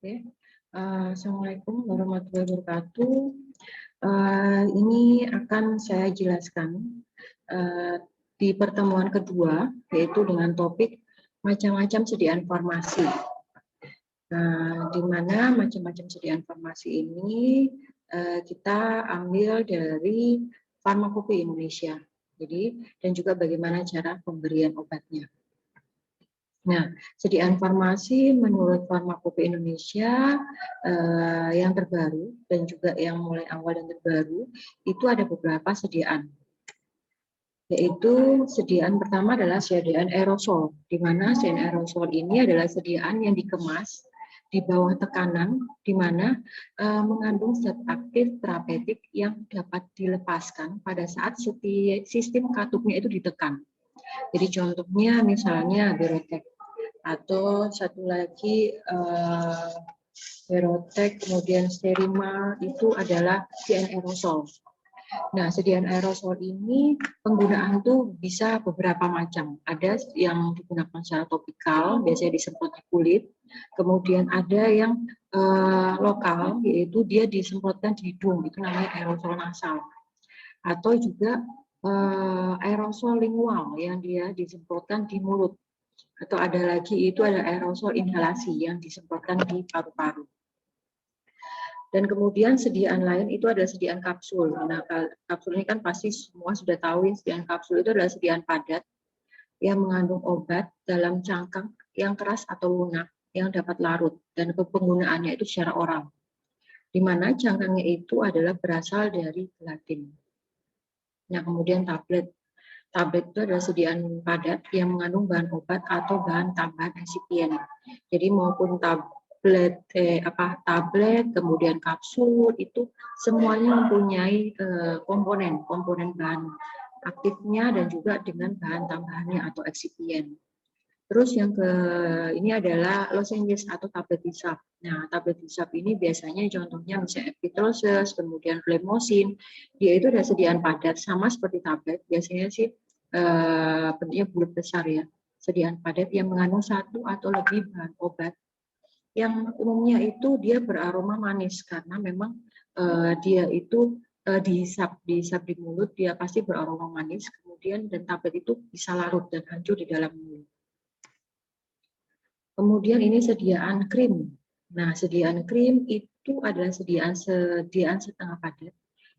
Oke. Assalamualaikum warahmatullahi wabarakatuh. Ini akan saya jelaskan di pertemuan kedua, yaitu dengan topik macam-macam sedia informasi. Di mana macam-macam sedia informasi ini kita ambil dari Farmakope Indonesia. Jadi, dan juga bagaimana cara pemberian obatnya. Nah, sedia informasi menurut Farmakope Indonesia yang terbaru dan juga yang mulai awal dan terbaru itu ada beberapa sediaan. Yaitu sediaan pertama adalah sediaan aerosol, di mana sediaan aerosol ini adalah sediaan yang dikemas di bawah tekanan, di mana mengandung zat aktif terapeutik yang dapat dilepaskan pada saat sistem katupnya itu ditekan. Jadi contohnya misalnya Berotek, atau satu lagi Berotek, kemudian Sterima, itu adalah sediaan aerosol. Nah, sediaan aerosol ini penggunaan tuh bisa beberapa macam. Ada yang digunakan secara topikal, biasanya disemprot di kulit. Kemudian ada yang lokal, yaitu dia disemprotkan di hidung, itu namanya aerosol nasal. Atau juga aerosol lingual yang dia disemprotkan di mulut. Atau ada lagi itu ada aerosol inhalasi yang disemprotkan di paru-paru. Dan kemudian sediaan lain itu adalah sediaan kapsul. Nah, kapsul ini kan pasti semua sudah tahu ya, sediaan kapsul itu adalah sediaan padat yang mengandung obat dalam cangkang yang keras atau lunak yang dapat larut, dan penggunaannya itu secara oral. Di mana cangkangnya itu adalah berasal dari gelatin. Nah, kemudian tablet. Tablet itu adalah sediaan padat yang mengandung bahan obat atau bahan tambahan eksipien. Jadi maupun tablet, kemudian kapsul itu semuanya mempunyai komponen bahan aktifnya dan juga dengan bahan tambahannya atau eksipien. Terus yang ini adalah lozenges atau tablet hisap. Nah, tablet hisap ini biasanya contohnya misalnya epitolses, kemudian flemosin, dia itu ada sediaan padat sama seperti tablet. Biasanya sih bentuknya bulat besar ya, sediaan padat yang mengandung satu atau lebih bahan obat yang umumnya itu dia beraroma manis karena memang dia itu dihisap di mulut, dia pasti beraroma manis, kemudian dan tablet itu bisa larut dan hancur di dalam mulut. Kemudian ini sediaan krim. Nah, sediaan krim itu adalah sediaan setengah padat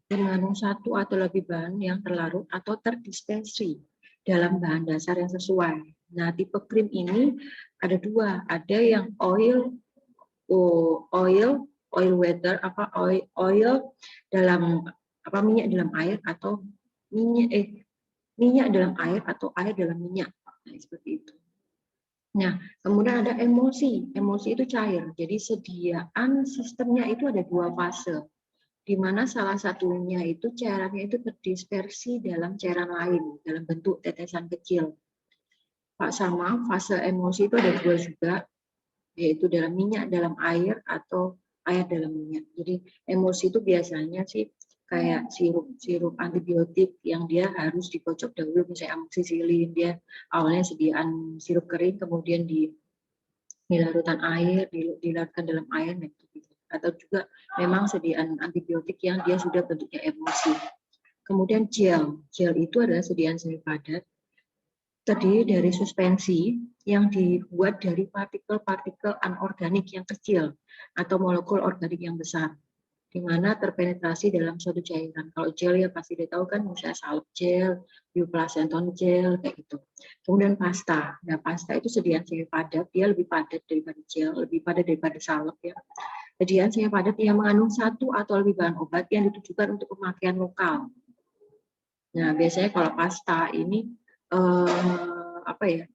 yang mengandung satu atau lebih bahan yang terlarut atau terdispersi dalam bahan dasar yang sesuai. Nah, tipe krim ini ada dua, ada yang oil water, oil dalam minyak dalam air atau minyak dalam air atau air dalam minyak. Nah, seperti itu. Nah, kemudian ada emosi. Emosi itu cair. Jadi sediaan sistemnya itu ada dua fase, di mana salah satunya itu cairannya itu terdispersi dalam cairan lain dalam bentuk tetesan kecil. Sama fase emosi itu ada dua juga, yaitu dalam minyak dalam air atau air dalam minyak. Jadi emosi itu biasanya sih kayak sirup antibiotik yang dia harus dikocok dahulu, misalnya amoxicillin, dia awalnya sediaan sirup kering, kemudian dilarutkan air, dilarutkan dalam air, atau juga memang sediaan antibiotik yang dia sudah bentuknya emosi. Kemudian gel itu adalah sediaan semi padat, terdiri dari suspensi yang dibuat dari partikel-partikel anorganik yang kecil atau molekul organik yang besar, di mana terpenetrasi dalam suatu cairan. Kalau gel ya pasti ditahu kan, misalnya salep gel, bioplacenton gel, kayak gitu. Kemudian pasta. Nah, pasta itu sediaan semi padat, dia lebih padat daripada gel, lebih padat daripada salep ya. Sediaan semi padat yang mengandung satu atau lebih bahan obat yang ditujukan untuk pemakaian lokal. Nah, biasanya kalau pasta ini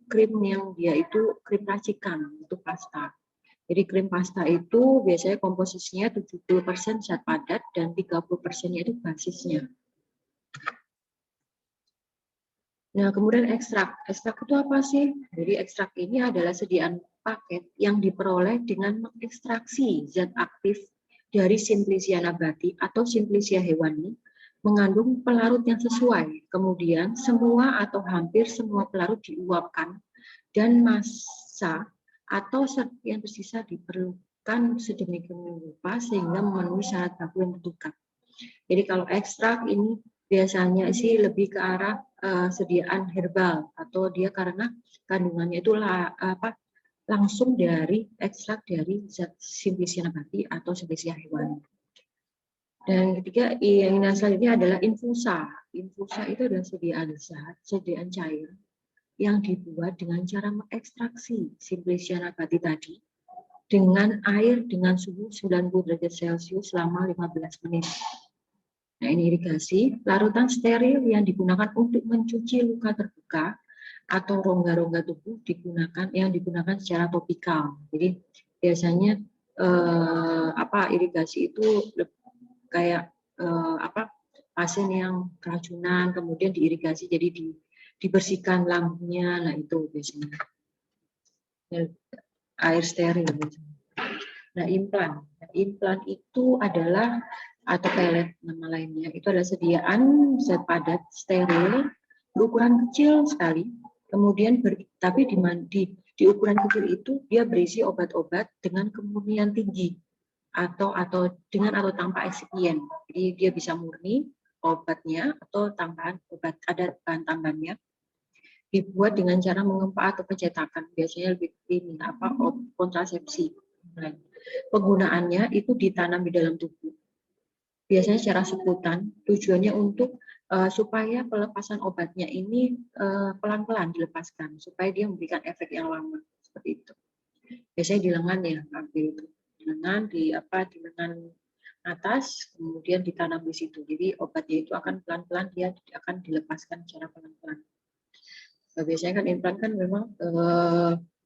krim yang dia itu krim racikan untuk pasta. Jadi krim pasta itu biasanya komposisinya 70% zat padat dan 30%-nya itu basisnya. Nah, kemudian ekstrak. Ekstrak itu apa sih? Jadi ekstrak ini adalah sediaan paket yang diperoleh dengan mengekstraksi zat aktif dari Simplicia nabati atau Simplicia hewani, mengandung pelarut yang sesuai. Kemudian semua atau hampir semua pelarut diuapkan dan massa atau zat yang tersisa diperlukan dimasukkan sedemikian rupa sehingga memenuhi syarat baku yang tertukar. Jadi kalau ekstrak ini biasanya sih lebih ke arah sediaan herbal atau dia karena kandungannya itu langsung dari ekstrak dari zat simplicia nabati atau simplicia hewani. Dan ketiga, yang selanjutnya adalah infusa. Infusa itu adalah sediaan zat, sediaan cair yang dibuat dengan cara mengekstraksi simplicia nabati tadi dengan air dengan suhu 90 derajat Celcius selama 15 menit. Nah, ini irigasi. Larutan steril yang digunakan untuk mencuci luka terbuka atau rongga-rongga tubuh digunakan secara topikal. Jadi biasanya irigasi itu kayak pasien yang keracunan kemudian diirigasi jadi dibersihkan lambungnya. Nah, itu biasanya air steril. Nah, implan. Implan itu adalah atau pelet nama lainnya itu adalah sediaan zat padat steril berukuran kecil sekali. Kemudian tapi di ukuran kecil itu dia berisi obat-obat dengan kemurnian tinggi atau dengan atau tanpa eksipien. Jadi dia bisa murni obatnya atau tambahan obat ada bahan tambahnya. Dibuat dengan cara mengempa atau pencetakan. Biasanya lebih ini kontrasepsi. Penggunaannya itu ditanam di dalam tubuh. Biasanya secara sebutan, tujuannya untuk supaya pelepasan obatnya ini pelan-pelan dilepaskan, supaya dia memberikan efek yang lama, seperti itu. Biasanya di lengan ya, itu. Di lengan atas, kemudian ditanam di situ. Jadi obatnya itu akan pelan-pelan dia akan dilepaskan secara pelan-pelan. Nah, biasanya kan implan kan memang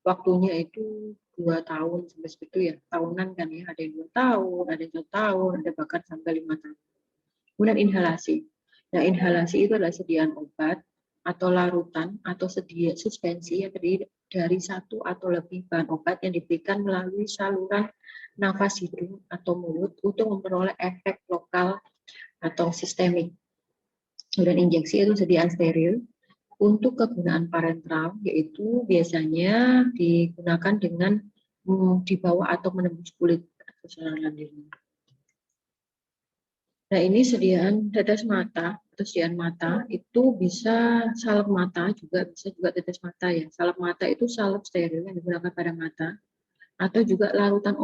waktunya itu 2 tahun sampai segitu ya, tahunan kan ya, ada yang 2 tahun, ada yang 1 tahun, ada bahkan sampai 5 tahun. Kemudian inhalasi. Nah, inhalasi itu adalah sediaan obat atau larutan atau suspensi yang terdiri dari 1 atau lebih bahan obat yang diberikan melalui saluran nafas hidung atau mulut untuk memperoleh efek lokal atau sistemik. Kemudian injeksi itu sediaan steril. Untuk kegunaan parenteral, yaitu biasanya digunakan dengan dibawa atau menembus kulit atau saluran lendirnya. Nah, ini sediaan tetes mata atau sediaan mata itu bisa salep mata bisa juga tetes mata ya. Salep mata itu salep steril yang digunakan pada mata atau juga larutan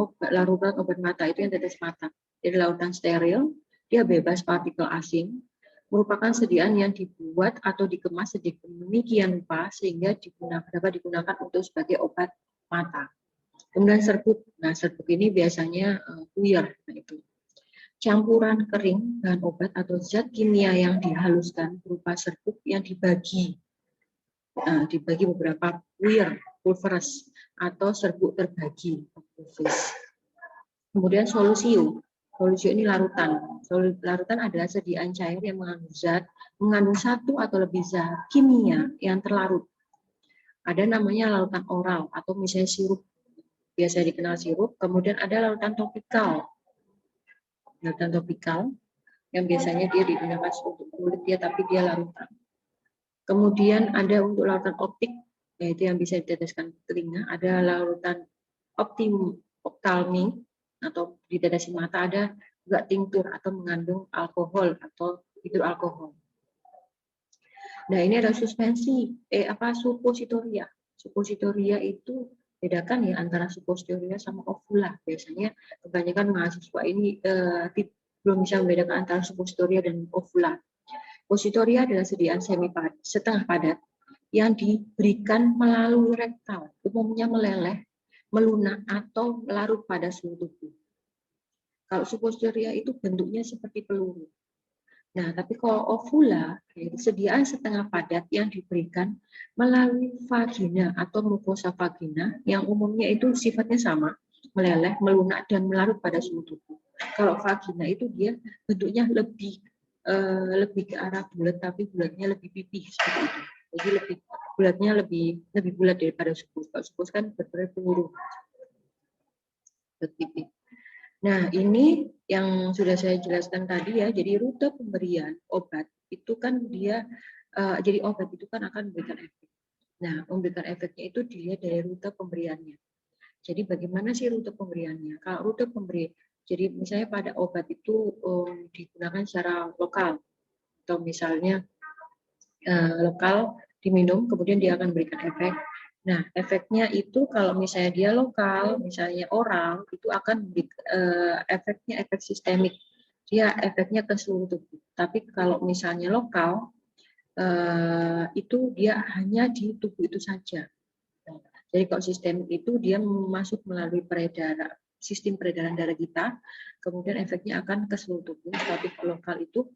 obat mata itu yang tetes mata. Jadi larutan steril, dia bebas partikel asing, merupakan sediaan yang dibuat atau dikemas sedemikian rupa sehingga dapat digunakan untuk sebagai obat mata. Kemudian serbuk. Nah, serbuk ini biasanya puyer. Nah, itu campuran kering bahan obat atau zat kimia yang dihaluskan berupa serbuk yang dibagi beberapa puyer, pulveres atau serbuk terbagi. Kemudian solusium. Solusium ini larutan. Larutan adalah sediaan cair yang mengandung 1 atau lebih zat kimia yang terlarut. Ada namanya larutan oral atau misalnya sirup. Biasa dikenal sirup. Kemudian ada larutan topikal. Larutan topikal yang biasanya dia digunakan untuk kulit dia tapi dia larutan. Kemudian ada untuk larutan optik, yaitu yang bisa diteteskan ke telinga. Ada larutan optalmik atau ditetesi mata, ada juga tinktur atau mengandung alkohol atau hidroalkohol. Nah, ini ada suspensi suppositoria. Suppositoria itu bedakan ya antara suppositoria sama ovula. Biasanya kebanyakan mahasiswa ini belum bisa membedakan antara suppositoria dan ovula. Suppositoria adalah sediaan setengah padat yang diberikan melalui rektal, umumnya meleleh, melunak atau larut pada seluruh tubuh. Kalau suppositoria itu bentuknya seperti peluru. Nah, tapi kalau ovula, yaitu sediaan setengah padat yang diberikan melalui vagina atau mukosa vagina yang umumnya itu sifatnya sama, meleleh, melunak, dan melarut pada seluruh tubuh. Kalau vagina itu dia bentuknya lebih ke arah bulat, tapi bulatnya lebih pipih seperti itu. Jadi bulatnya lebih bulat daripada supus. Kalau supus kan berbentuk peluru. Pipih. Nah, ini yang sudah saya jelaskan tadi ya. Jadi rute pemberian obat itu kan jadi obat itu kan akan memberikan efek. Nah, memberikan efeknya itu dilihat dari rute pemberiannya. Jadi bagaimana sih rute pemberiannya? Kalau rute pemberi, jadi misalnya pada obat itu digunakan secara lokal, atau misalnya lokal diminum, kemudian dia akan berikan efek. Nah, efeknya itu kalau misalnya dia lokal, misalnya oral, itu akan efeknya efek sistemik. Dia efeknya ke seluruh tubuh. Tapi kalau misalnya lokal, itu dia hanya di tubuh itu saja. Jadi kalau sistemik itu dia masuk melalui sistem peredaran darah kita, kemudian efeknya akan ke seluruh tubuh. Tapi kalau lokal itu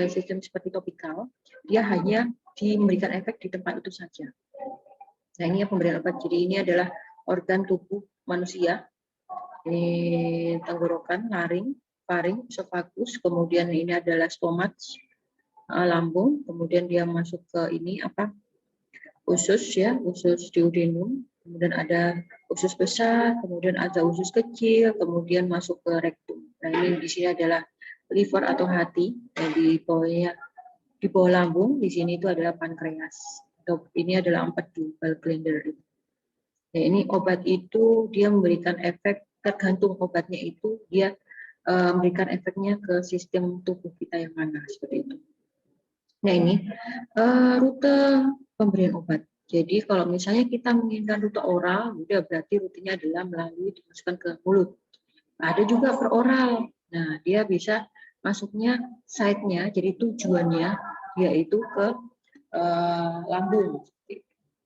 sistem seperti topikal, dia hanya diberikan efek di tempat itu saja. Nah, ini pemberian obat. Jadi ini adalah organ tubuh manusia, ini tenggorokan, laring, faring, esophagus, kemudian ini adalah stomach, lambung, kemudian dia masuk ke ini usus ya, usus duodenum, kemudian ada usus besar, kemudian ada usus kecil, kemudian masuk ke rektum. Nah, ini di sini adalah liver atau hati, dan di bawah lambung di sini itu adalah pankreas. Ini adalah empedu, gallbladder. Nah, ini obat itu dia memberikan efek tergantung obatnya itu dia memberikan efeknya ke sistem tubuh kita yang mana seperti itu. Nah, ini rute pemberian obat. Jadi kalau misalnya kita menginginkan rute oral, udah berarti rutenya adalah melalui dimasukkan ke mulut. Ada juga per oral. Nah, dia bisa masuknya site-nya, jadi tujuannya yaitu ke lambung.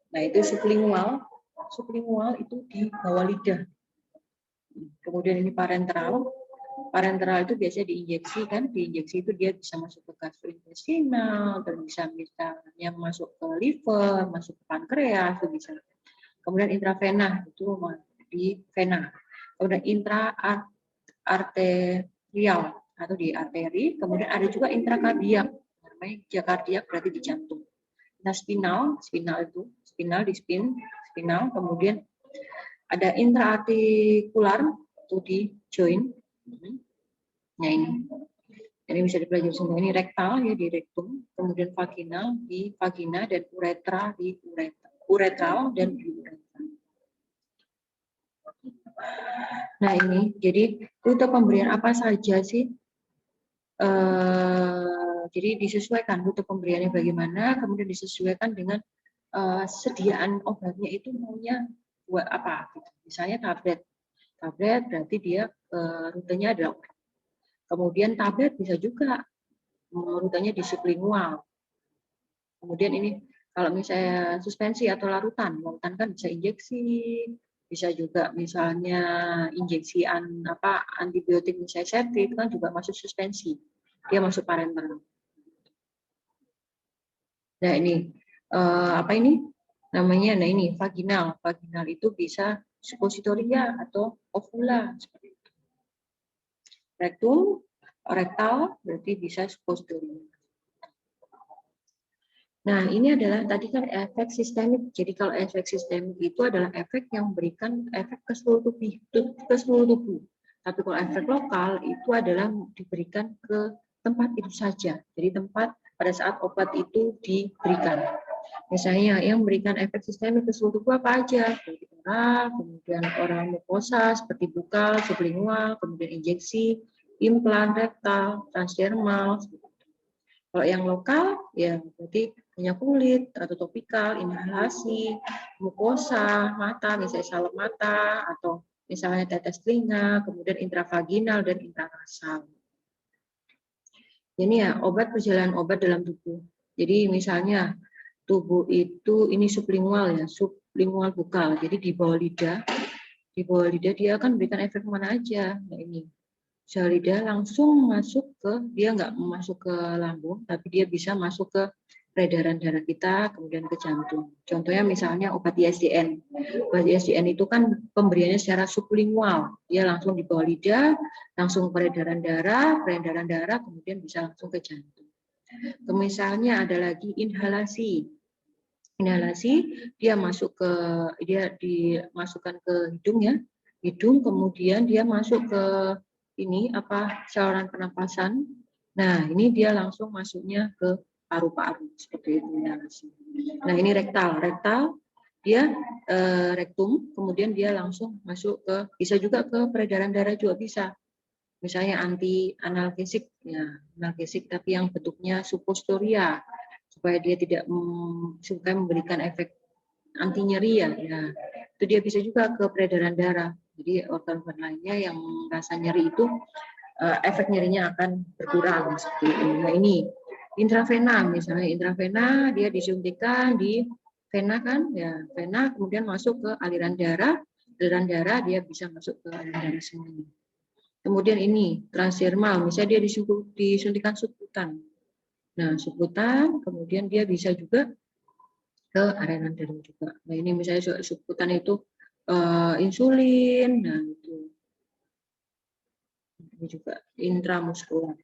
Nah, itu sublingual. Sublingual itu di bawah lidah. Kemudian ini parenteral. Parenteral itu biasanya diinjeksi kan, diinjeksi itu dia bisa masuk ke gastrointestinal, dan bisa misalnya masuk ke liver, masuk ke pankreas, itu bisa. Kemudian intravena itu di vena. Kemudian intraarterial atau di arteri, kemudian ada juga intrakardiak, namanya kardiak berarti di jantung. Nah, spinal itu spinal di spinal, kemudian ada intraartikular itu di joint. Nah, ini bisa dipelajari semua. Ini rektal ya di rektum, kemudian vaginal di vagina, dan uretra di uretral dan di uretra. Nah, ini jadi rute pemberian apa saja sih? Jadi disesuaikan rute pemberiannya bagaimana, kemudian disesuaikan dengan sediaan obatnya itu maunya buat apa. Gitu. Misalnya tablet berarti dia rutenya adalah. Kemudian tablet bisa juga rutenya di sublingual. Kemudian ini kalau misalnya suspensi atau larutan kan bisa injeksi, bisa juga misalnya injeksi antibiotik misalnya septik itu kan juga masuk suspensi, dia masuk parenteral. Nah, ini ini namanya, nah ini vaginal itu bisa suppositoria atau ovula seperti itu. Rektal berarti bisa suppositoria. Nah, ini adalah tadi kan efek sistemik. Jadi kalau efek sistemik itu adalah efek yang memberikan efek ke seluruh tubuh. Tapi kalau efek lokal itu adalah diberikan ke tempat itu saja. Jadi tempat pada saat obat itu diberikan. Misalnya yang memberikan efek sistemik ke seluruh tubuh apa aja? Seperti oral, kemudian oral mukosa seperti bukal, sublingual, kemudian injeksi, implan rektal, transdermal. Kalau yang lokal ya berarti minyak kulit atau topikal, inhalasi, mukosa, mata, misalnya salep mata atau misalnya tetes telinga, kemudian intravaginal dan intranasal. Ini ya perjalanan obat dalam tubuh. Jadi misalnya tubuh itu ini sublingual ya, sublingual bukal. Jadi di bawah lidah dia akan memberikan efek mana aja. Nah, ini lidah langsung masuk dia nggak masuk ke lambung, tapi dia bisa masuk ke peredaran darah kita, kemudian ke jantung. Contohnya misalnya obat ISDN. Obat ISDN itu kan pemberiannya secara sublingual, dia langsung di bawah lidah, langsung peredaran darah, kemudian bisa langsung ke jantung. Misalnya ada lagi inhalasi. Inhalasi dia dimasukkan ke hidung ya, kemudian dia masuk ke saluran pernapasan. Nah, ini dia langsung masuknya ke paru-paru seperti itu inhalasi. Nah, ini rektal dia rektum, kemudian dia langsung masuk ke, bisa juga ke peredaran darah juga bisa. Misalnya anti analgesik, ya analgesik tapi yang bentuknya suppostoria supaya dia tidak supaya memberikan efek anti nyeri ya, itu dia bisa juga ke peredaran darah. Jadi organ-organ lainnya yang rasa nyeri itu efek nyerinya akan berkurang seperti itu. Nah ini intravena, misalnya intravena dia disuntikan di vena kan, ya vena kemudian masuk ke aliran darah dia bisa masuk ke aliran darah semuanya. Kemudian ini transdermal, misalnya dia disuntikan subkutan. Nah subkutan kemudian dia bisa juga ke area darah juga. Nah ini misalnya subkutan itu insulin, nah itu ini juga intramuskular.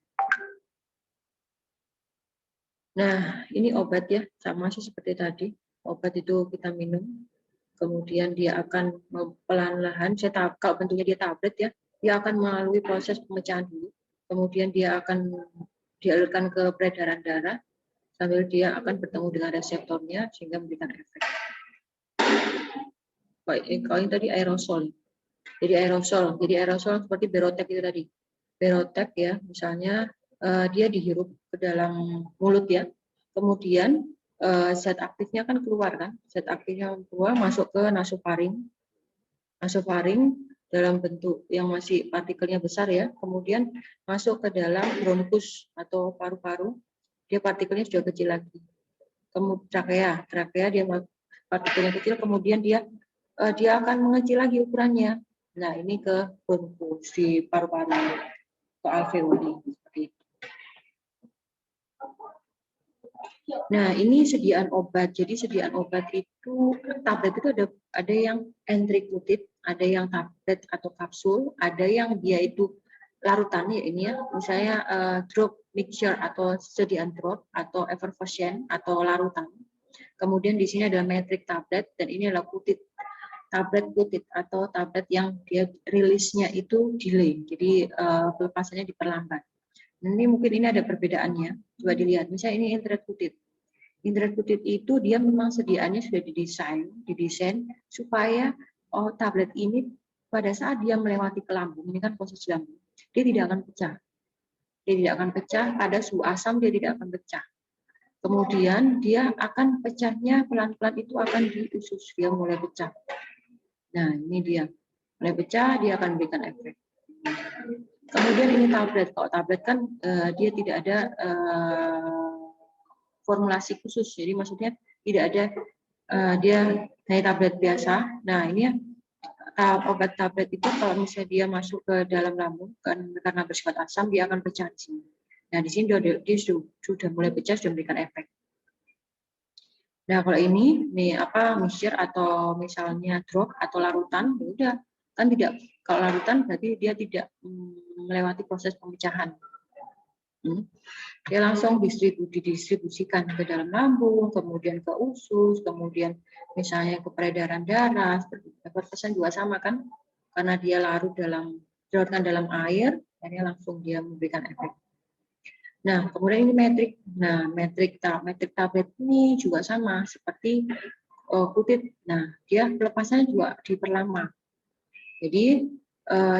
Nah ini obat ya, sama sih seperti tadi. Obat itu kita minum, kemudian dia akan pelan-pelan, kalau bentuknya dia tablet ya, dia akan melalui proses pemecahan dulu, kemudian dia akan dialirkan ke peredaran darah, sambil dia akan bertemu dengan reseptornya sehingga memberikan efek. Kalau ini tadi aerosol. Jadi aerosol seperti Berotep itu tadi. Berotep ya, misalnya dia dihirup ke dalam mulut ya. Kemudian zat aktifnya kan keluar kan. Zat aktifnya keluar masuk ke nasofaring. Nasofaring dalam bentuk yang masih partikelnya besar ya. Kemudian masuk ke dalam bronkus atau paru-paru. Dia partikelnya sudah kecil lagi. Kemudian trakea dia partikelnya kecil, kemudian dia akan mengecil lagi ukurannya. Nah, ini ke bronkus di paru-paru, ke alveoli seperti itu. Nah, ini sediaan obat. Jadi sediaan obat itu tablet itu ada yang entricutid, ada yang tablet atau kapsul, ada yang dia itu larutan ya ini ya. Misalnya drop mixture atau sediaan drop atau effervescent atau larutan. Kemudian di sini ada metric tablet dan ini adalah kutid. Tablet kutid atau tablet yang dia rilisnya itu delay. Jadi pelepasannya diperlambat. Ini mungkin ini ada perbedaannya. Coba dilihat. Misalnya ini intracutit. Intracutit itu dia memang sediaannya sudah didesain supaya tablet ini pada saat dia melewati ke lambung, ini kan proses lambung, dia tidak akan pecah. Dia tidak akan pecah, pada suhu asam dia tidak akan pecah. Kemudian dia akan pecahnya pelan-pelan itu akan di usus, dia mulai pecah. Nah ini dia, mulai pecah dia akan memberikan efek. Kemudian ini tablet, kalau tablet kan dia tidak ada formulasi khusus, jadi maksudnya tidak ada dia hanya tablet biasa. Nah ini obat tablet itu kalau misalnya dia masuk ke dalam lambung karena bersifat asam dia akan pecah di sini. Nah di sini dia sudah mulai pecah, sudah memberikan efek. Nah kalau ini mixture atau misalnya drop atau larutan, ya udah kan tidak, kalau larutan berarti dia tidak melewati proses pemecahan. Dia langsung didistribusikan ke dalam lambung, kemudian ke usus, kemudian misalnya ke peredaran darah. Effervescent juga sama kan, karena dia dilarutkan dalam air, akhirnya langsung dia memberikan efek. Nah, kemudian ini metrik. Nah, metrik tablet ini juga sama seperti kutid. Nah, dia pelepasannya juga diperlama. Jadi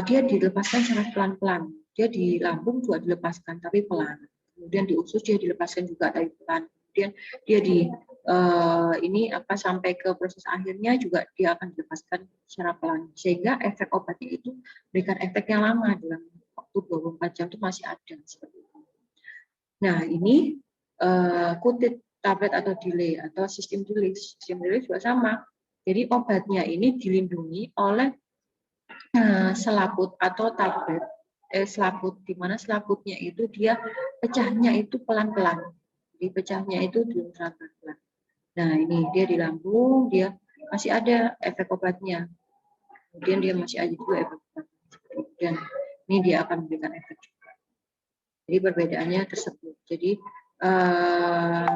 dia dilepaskan secara pelan-pelan. Dia di lambung juga dilepaskan tapi pelan. Kemudian di usus dia dilepaskan juga tapi pelan. Kemudian dia sampai ke proses akhirnya juga dia akan dilepaskan secara pelan. Sehingga efek obatnya itu berikan efek yang lama, dalam waktu 24 jam itu masih ada seperti itu. Nah, ini kutid tablet atau delay atau sistem delay. Sistem delay juga sama. Jadi obatnya ini dilindungi oleh selaput atau tablet selaput, di mana selaputnya itu dia pecahnya itu pelan-pelan. Jadi pecahnya itu pelan-pelan. Nah, ini dia di lambung, dia masih ada efek obatnya. Kemudian dia masih ada juga efek obatnya. Dan ini dia akan memberikan efek juga. Jadi perbedaannya tersebut. Jadi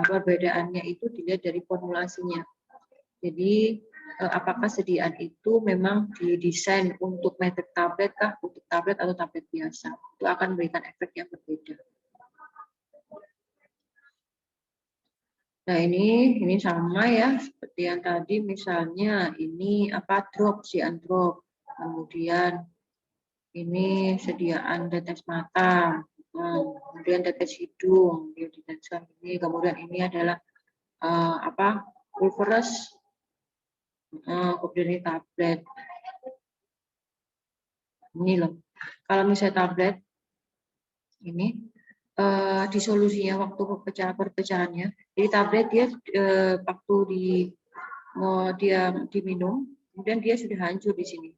perbedaannya itu dilihat dari formulasinya. Jadi apakah sediaan itu memang didesain untuk metrik tablet kah, untuk tablet atau tablet biasa? Itu akan memberikan efek yang berbeda. Nah, ini sama ya, seperti yang tadi misalnya ini apa drop, drop. Kemudian ini sediaan tetes mata, kemudian tetes hidung, dia diteteskan ini. Kemudian ini adalah apa pulveres, kemudian ini tablet. Ini loh, kalau misalnya tablet ini disolusinya waktu perpecahannya, jadi tablet dia waktu mau dia diminum, kemudian dia sudah hancur di sini.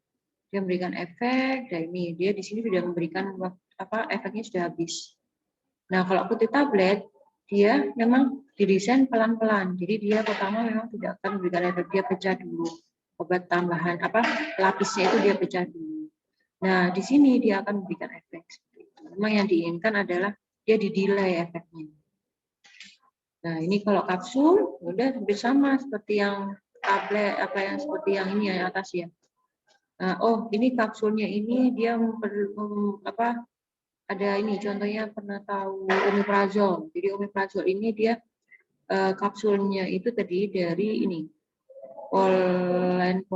Dia memberikan efek, dan ini dia di sini sudah memberikan apa efeknya sudah habis. Nah, kalau putih tablet dia memang didesain pelan-pelan. Jadi dia pertama memang tidak akan memberikan efek, dia pecah dulu. Obat tambahan apa lapisnya itu dia pecah dulu. Nah, di sini dia akan memberikan efek. Memang yang diinginkan adalah dia di-delay efeknya. Nah, ini kalau kapsul udah hampir sama seperti yang tablet apa yang seperti yang ini yang atas ya. Nah, oh, ini kapsulnya ini dia apa ada ini contohnya pernah tahu omeprazol. Jadi omeprazol ini dia kapsulnya itu tadi dari ini polen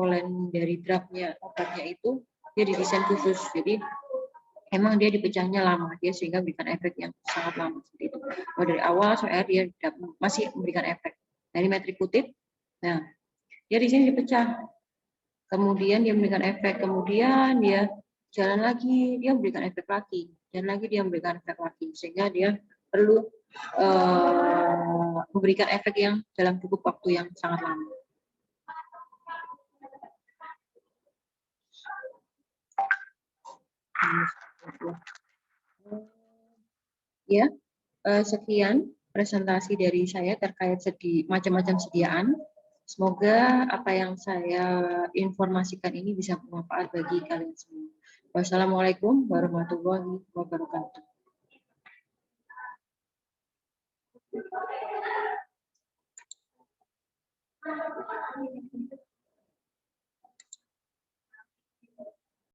dari drugnya obatnya itu dia didesain khusus. Jadi emang dia dipecahnya lama dia sehingga memberikan efek yang sangat lama seperti itu. Oh, dari awal sampai dia masih memberikan efek. Dari metrik kutip, nah dia di sini dipecah, kemudian dia memberikan efek, kemudian dia jalan lagi, dia memberikan efek lagi, dan lagi dia memberikan efek lagi, sehingga dia perlu memberikan efek yang dalam cukup waktu yang sangat lama. Ya, sekian presentasi dari saya terkait macam-macam sediaan. Semoga apa yang saya informasikan ini bisa bermanfaat bagi kalian semua. Wassalamualaikum warahmatullahi wabarakatuh.